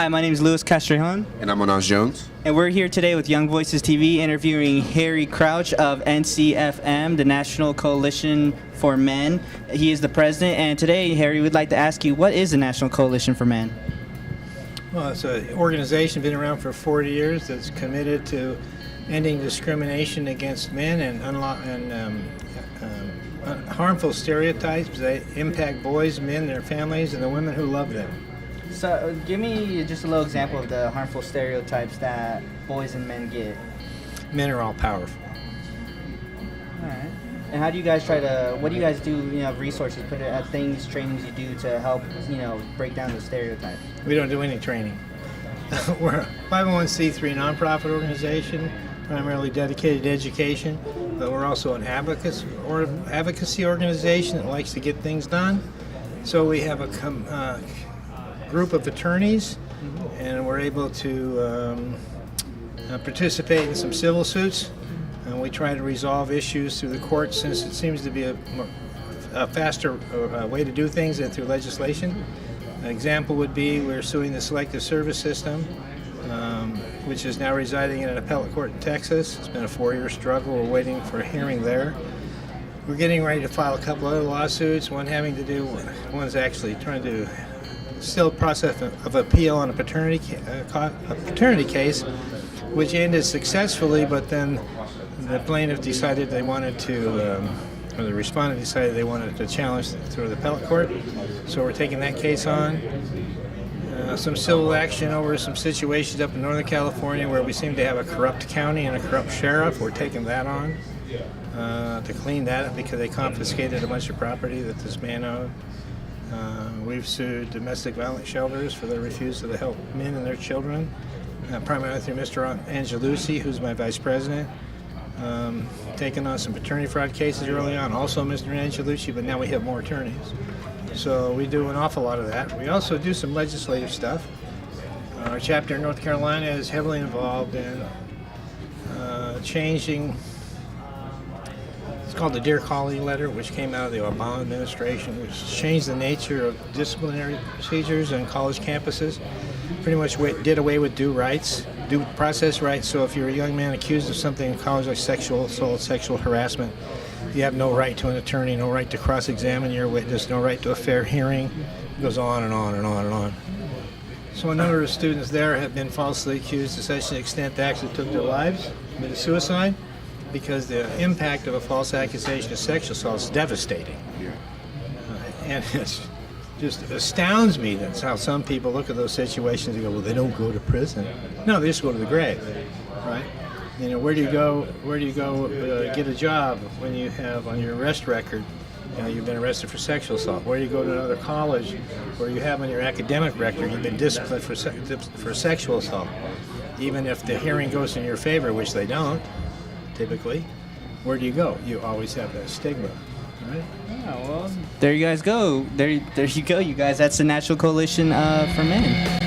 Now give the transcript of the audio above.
Hi, my name is Louis Castrejon, And I'm Manoj Jones. and we're here today with Young Voices TV interviewing Harry Crouch of NCFM, the National Coalition for Men. He is the president, and today, Harry, we'd like to ask you, what is the National Coalition for Men? Well, it's an organization been around for 40 years that's committed to ending discrimination against men and harmful stereotypes that impact boys, men, their families, and the women who love them. So, give me just a little example of the harmful stereotypes that boys and men get. Men are all powerful. All right. And how do you guys what do you guys do, resources, put it at things, trainings you do to help, break down the stereotypes? We don't do any training. We're a 501c3 nonprofit organization, primarily dedicated to education, but we're also an advocacy organization that likes to get things done. So we have a group of attorneys, and we're able to participate in some civil suits, and we try to resolve issues through the courts since it seems to be a faster way to do things than through legislation. An example would be we're suing the Selective Service System, which is now residing in an appellate court in Texas. It's been a 4-year struggle. We're waiting for a hearing there. We're getting ready to file a couple other lawsuits, one's actually trying to still process of appeal on a paternity case, which ended successfully, but then the plaintiff decided they wanted to, or the respondent decided they wanted to challenge through the appellate court. So we're taking that case on. Some civil action over some situations up in Northern California where we seem to have a corrupt county and a corrupt sheriff. We're taking that on to clean that up because they confiscated a bunch of property that this man owned. We've sued domestic violence shelters for their refusal to help men and their children, primarily through Mr. Angelucci, who's my vice president. Taken on some attorney fraud cases early on, also Mr. Angelucci, but now we have more attorneys. So we do an awful lot of that. We also do some legislative stuff. Our chapter in North Carolina is heavily involved in changing. It's called the Dear Colleague letter, which came out of the Obama administration, which changed the nature of disciplinary procedures on college campuses. Pretty much did away with due process rights. So if you're a young man accused of something in college like sexual assault, sexual harassment, you have no right to an attorney, no right to cross-examine your witness, no right to a fair hearing. It goes on and on and on and on. So a number of students there have been falsely accused to such an extent they actually took their lives, committed suicide, because the impact of a false accusation of sexual assault is devastating. And it just astounds me that's how some people look at those situations and go, well, they don't go to prison. No, they just go to the grave, right? Where do you go get a job when you have on your arrest record, you've been arrested for sexual assault? Where do you go to another college where you have on your academic record you've been disciplined for sexual assault? Even if the hearing goes in your favor, which they don't, typically, where do you go? You always have that stigma, right? Yeah, well, there you guys go. There you go, you guys. That's the National Coalition for Men.